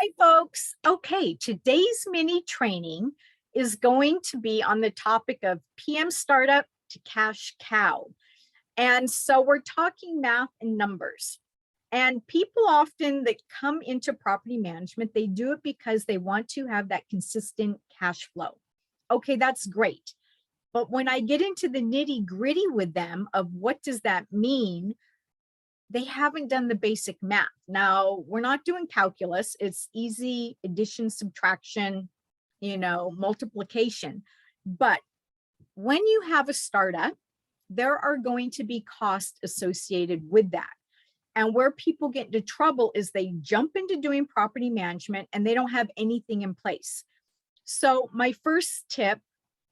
Hi, folks. Okay, today's mini training is going to be on the topic of PM startup to cash cow. And so we're talking math and numbers. And people often that come into property management, they do it because they want to have that consistent cash flow. Okay, that's great. But when I get into the nitty gritty with them of what does that mean, they haven't done the basic math. Now, we're not doing calculus. It's easy addition, subtraction, multiplication. But when you have a startup, there are going to be costs associated with that. And where people get into trouble is they jump into doing property management and they don't have anything in place. So my first tip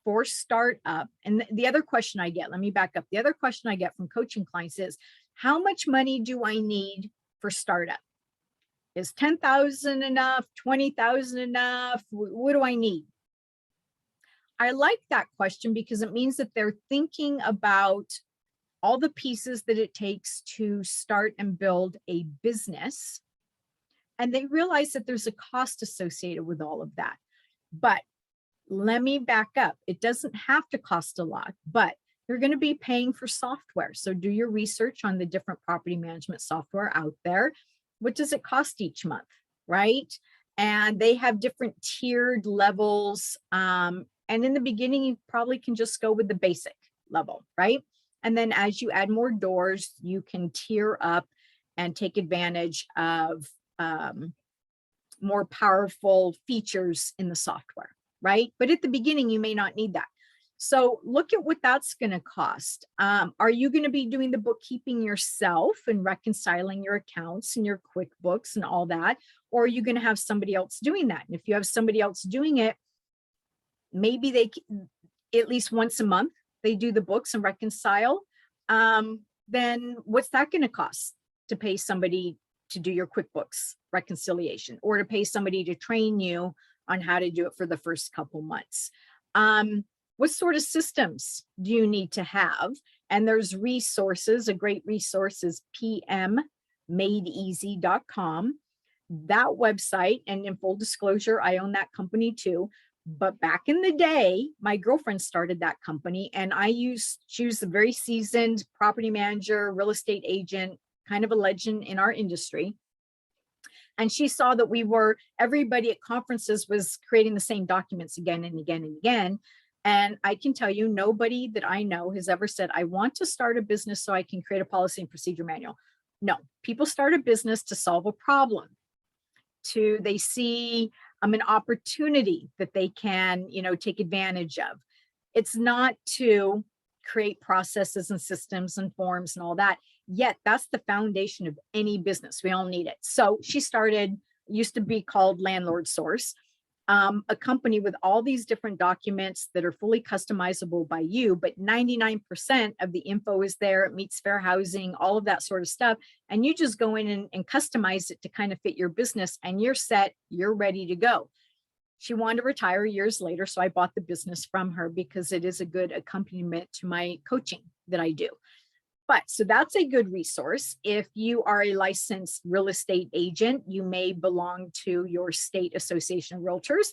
for startup, and the other question I get, let me back up. The other question I get from coaching clients is, how much money do I need for startup? Is 10,000 enough? 20,000 enough? What do I need? I like that question because it means that they're thinking about all the pieces that it takes to start and build a business. And they realize that there's a cost associated with all of that. But let me back up. It doesn't have to cost a lot, but you're going to be paying for software. So do your research on the different property management software out there. What does it cost each month, right? And they have different tiered levels. And in the beginning, you probably can just go with the basic level, right? And then as you add more doors, you can tier up and take advantage of more powerful features in the software, right? But at the beginning, you may not need that. So look at what that's going to cost. Are you going to be doing the bookkeeping yourself and reconciling your accounts and your QuickBooks and all that? Or are you going to have somebody else doing that? And if you have somebody else doing it, maybe they at least once a month, they do the books and reconcile. Then what's that going to cost to pay somebody to do your QuickBooks reconciliation, or to pay somebody to train you on how to do it for the first couple months? What sort of systems do you need to have? And there's resources. A great resource is pmmadeeasy.com. That website, and in full disclosure, I own that company too. But back in the day, my girlfriend started that company, and she was a very seasoned property manager, real estate agent, kind of a legend in our industry. And she saw that everybody at conferences was creating the same documents again and again and again. And I can tell you, nobody that I know has ever said, I want to start a business so I can create a policy and procedure manual. No, people start a business to solve a problem. They see an opportunity that they can, take advantage of. It's not to create processes and systems and forms and all that. Yet that's the foundation of any business. We all need it. So she used to be called Landlord Source, a company with all these different documents that are fully customizable by you, but 99% of the info is there. It meets fair housing, all of that sort of stuff. And you just go in and customize it to kind of fit your business, and you're set, you're ready to go. She wanted to retire years later, so I bought the business from her because it is a good accompaniment to my coaching that I do. But so that's a good resource. If you are a licensed real estate agent, you may belong to your state association of realtors.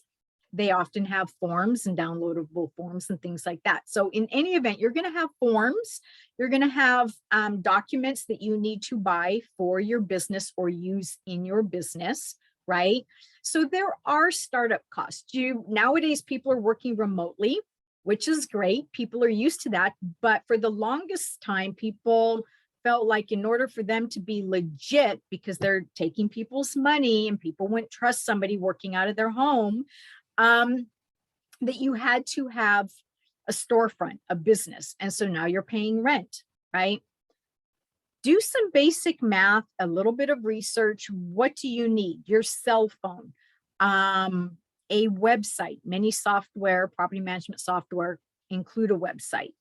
They often have forms and downloadable forms and things like that. So in any event, you're going to have forms. You're going to have documents that you need to buy for your business or use in your business, right? So there are startup costs. Nowadays, people are working remotely, which is great. People are used to that. But for the longest time, people felt like in order for them to be legit, because they're taking people's money and people wouldn't trust somebody working out of their home, that you had to have a storefront, a business. And so now you're paying rent, right? Do some basic math, a little bit of research. What do you need? Your cell phone, a website. Many software, property management software include a website.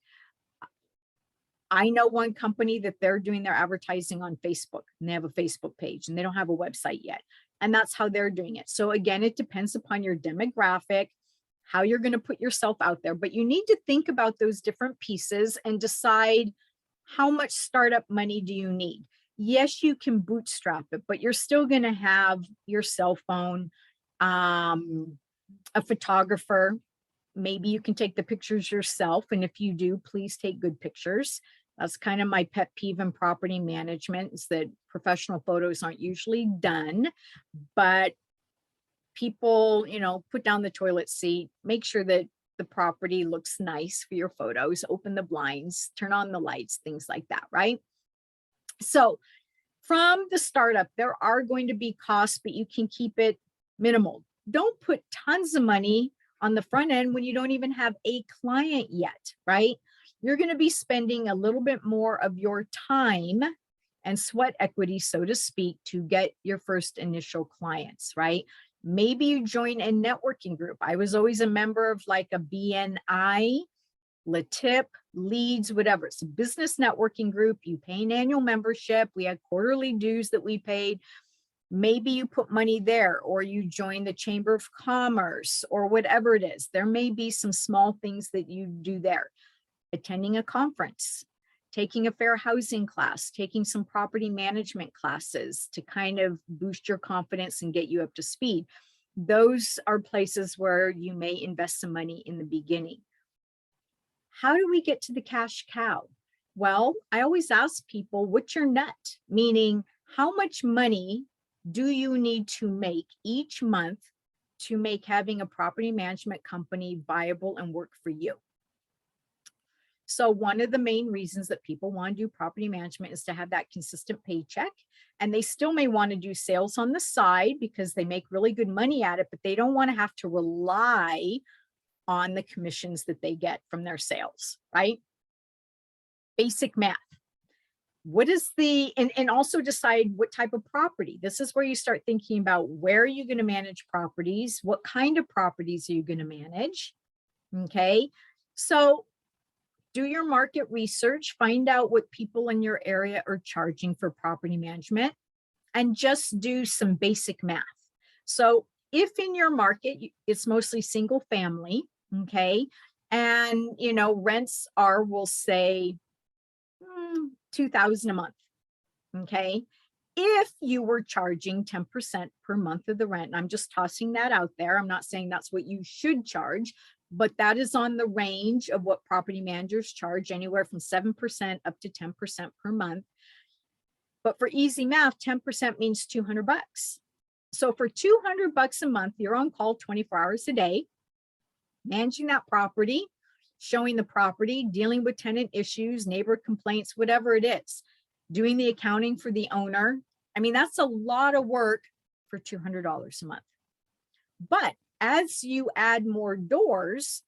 I know one company that they're doing their advertising on Facebook, and they have a Facebook page, and they don't have a website yet. And that's how they're doing it. So again, it depends upon your demographic, how you're going to put yourself out there. But you need to think about those different pieces and decide how much startup money do you need. yes, you can bootstrap it, but you're still going to have your cell phone, a photographer. Maybe you can take the pictures yourself. And if you do, please take good pictures. That's kind of my pet peeve in property management, is that professional photos aren't usually done, but people, put down the toilet seat, make sure that the property looks nice for your photos, open the blinds, turn on the lights, things like that, right? So from the startup, there are going to be costs, but you can keep it minimal. Don't put tons of money on the front end when you don't even have a client yet, right? You're going to be spending a little bit more of your time and sweat equity, so to speak, to get your first initial clients, right? Maybe you join a networking group. I was always a member of like a BNI, Latip, Leads, whatever. It's a business networking group. You pay an annual membership. We had quarterly dues that we paid. Maybe you put money there, or you join the Chamber of Commerce, or whatever it is. There may be some small things that you do there. Attending a conference, taking a fair housing class, taking some property management classes to kind of boost your confidence and get you up to speed. Those are places where you may invest some money in the beginning. How do we get to the cash cow? Well, I always ask people, what's your nut? Meaning, how much money do you need to make each month to make having a property management company viable and work for you? So one of the main reasons that people want to do property management is to have that consistent paycheck. And they still may want to do sales on the side because they make really good money at it, but they don't want to have to rely on the commissions that they get from their sales, right? Basic math. What is and also decide what type of property. This is where you start thinking about, where are you going to manage properties? What kind of properties are you going to manage? Okay. So do your market research, find out what people in your area are charging for property management, and just do some basic math. So if in your market, it's mostly single family, okay, and rents are, we'll say, $2,000 a month, okay. If you were charging 10% per month of the rent, and I'm just tossing that out there, I'm not saying that's what you should charge, but that is on the range of what property managers charge, anywhere from 7% up to 10% per month. But for easy math, 10% means $200. So for $200 a month, you're on call 24 hours a day, managing that property, showing the property, dealing with tenant issues, neighbor complaints, whatever it is, doing the accounting for the owner. I mean, that's a lot of work for $200 a month. But as you add more doors,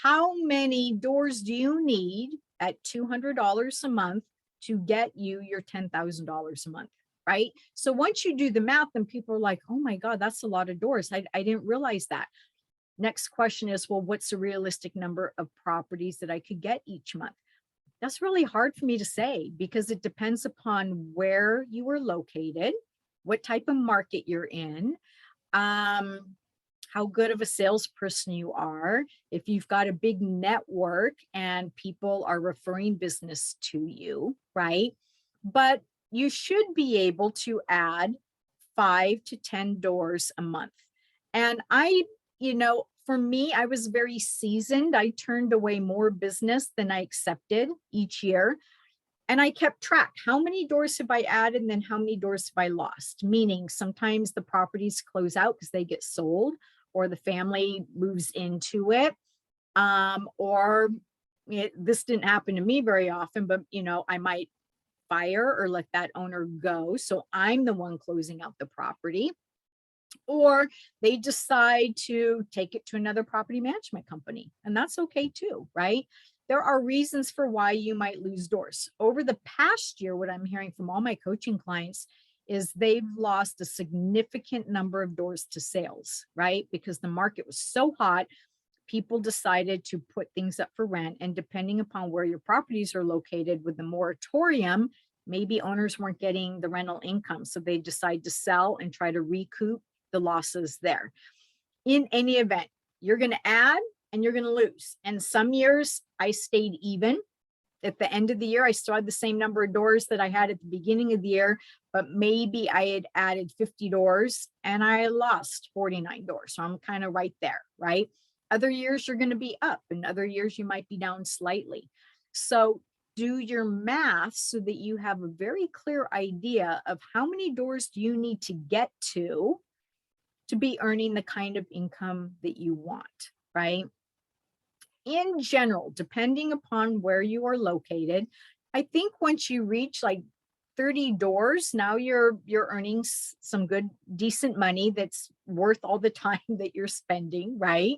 how many doors do you need at $200 a month to get you your $10,000 a month, right? So once you do the math, then people are like, oh my God, that's a lot of doors. I didn't realize that. Next question is, well, what's a realistic number of properties that I could get each month? That's really hard for me to say, because it depends upon where you are located, what type of market you're in, how good of a salesperson you are, if you've got a big network and people are referring business to you, right? But you should be able to add 5 to 10 doors a month. And for me, I was very seasoned. I turned away more business than I accepted each year. And I kept track. How many doors have I added? And then how many doors have I lost? Meaning sometimes the properties close out because they get sold, or the family moves into it. This didn't happen to me very often, but I might fire or let that owner go. So I'm the one closing out the property. Or they decide to take it to another property management company. And that's okay too, right? There are reasons for why you might lose doors. Over the past year, what I'm hearing from all my coaching clients is they've lost a significant number of doors to sales, right? Because the market was so hot, people decided to put things up for rent. And depending upon where your properties are located with the moratorium, maybe owners weren't getting the rental income. So they decide to sell and try to recoup the losses there. In any event, you're going to add and you're going to lose. And some years I stayed even. at the end of the year, I still had the same number of doors that I had at the beginning of the year, but maybe I had added 50 doors and I lost 49 doors. So I'm kind of right there, right? Other years you're going to be up, and other years you might be down slightly. So do your math so that you have a very clear idea of how many doors do you need to get to be earning the kind of income that you want, right? In general, depending upon where you are located, I think once you reach like 30 doors, now you're earning some good, decent money that's worth all the time that you're spending, right?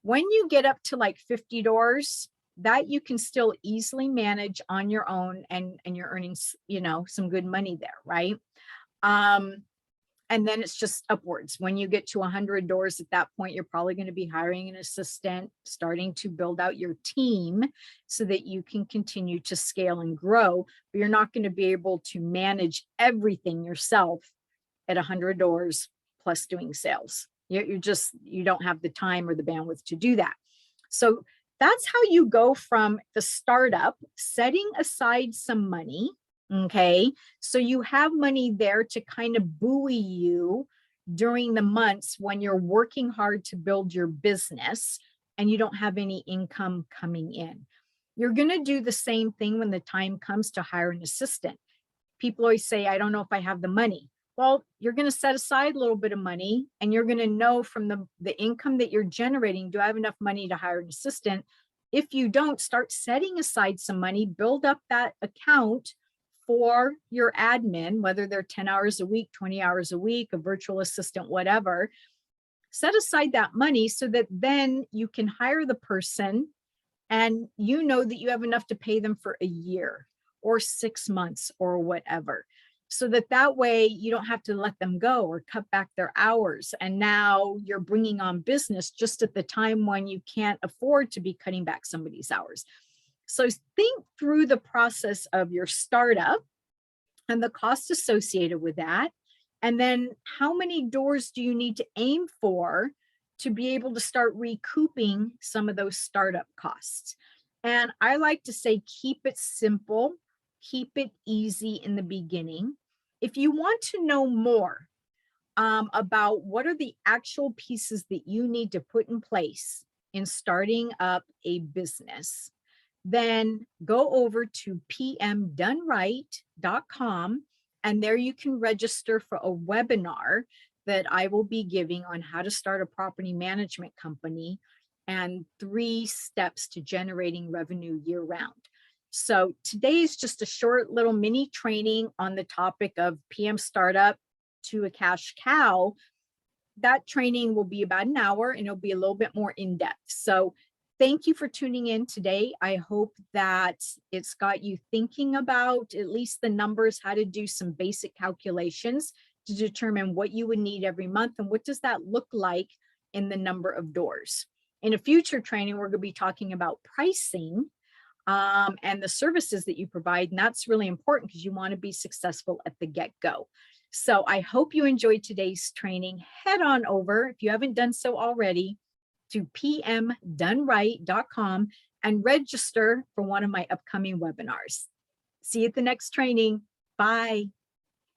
When you get up to like 50 doors, that you can still easily manage on your own, and you're earning, you know, some good money there, right? And then it's just upwards. When you get to 100 doors, at that point, you're probably going to be hiring an assistant, starting to build out your team so that you can continue to scale and grow. But you're not going to be able to manage everything yourself at 100 doors plus doing sales. You don't have the time or the bandwidth to do that. So that's how you go from the startup, setting aside some money. Okay, so you have money there to kind of buoy you during the months when you're working hard to build your business and you don't have any income coming in. You're going to do the same thing when the time comes to hire an assistant. People always say, I don't know if I have the money. Well, you're going to set aside a little bit of money, and you're going to know from the income that you're generating, do I have enough money to hire an assistant? If you don't, start setting aside some money, build up that account for your admin, whether they're 10 hours a week, 20 hours a week, a virtual assistant, whatever. Set aside that money so that then you can hire the person and you know that you have enough to pay them for a year or 6 months or whatever. So that way you don't have to let them go or cut back their hours. And now you're bringing on business just at the time when you can't afford to be cutting back somebody's hours. So think through the process of your startup and the cost associated with that. And then how many doors do you need to aim for to be able to start recouping some of those startup costs? And I like to say, keep it simple, keep it easy in the beginning. If you want to know more about what are the actual pieces that you need to put in place in starting up a business, then go over to pmdoneright.com, and there you can register for a webinar that I will be giving on how to start a property management company and 3 steps to generating revenue year round. So today is just a short little mini training on the topic of PM startup to a cash cow. That training will be about an hour and it'll be a little bit more in depth. So thank you for tuning in today. I hope that it's got you thinking about at least the numbers, how to do some basic calculations to determine what you would need every month and what does that look like in the number of doors. In a future training, we're going to be talking about pricing and the services that you provide. And that's really important because you want to be successful at the get-go. So I hope you enjoyed today's training. Head on over, if you haven't done so already, to pmdoneright.com and register for one of my upcoming webinars. See you at the next training. Bye.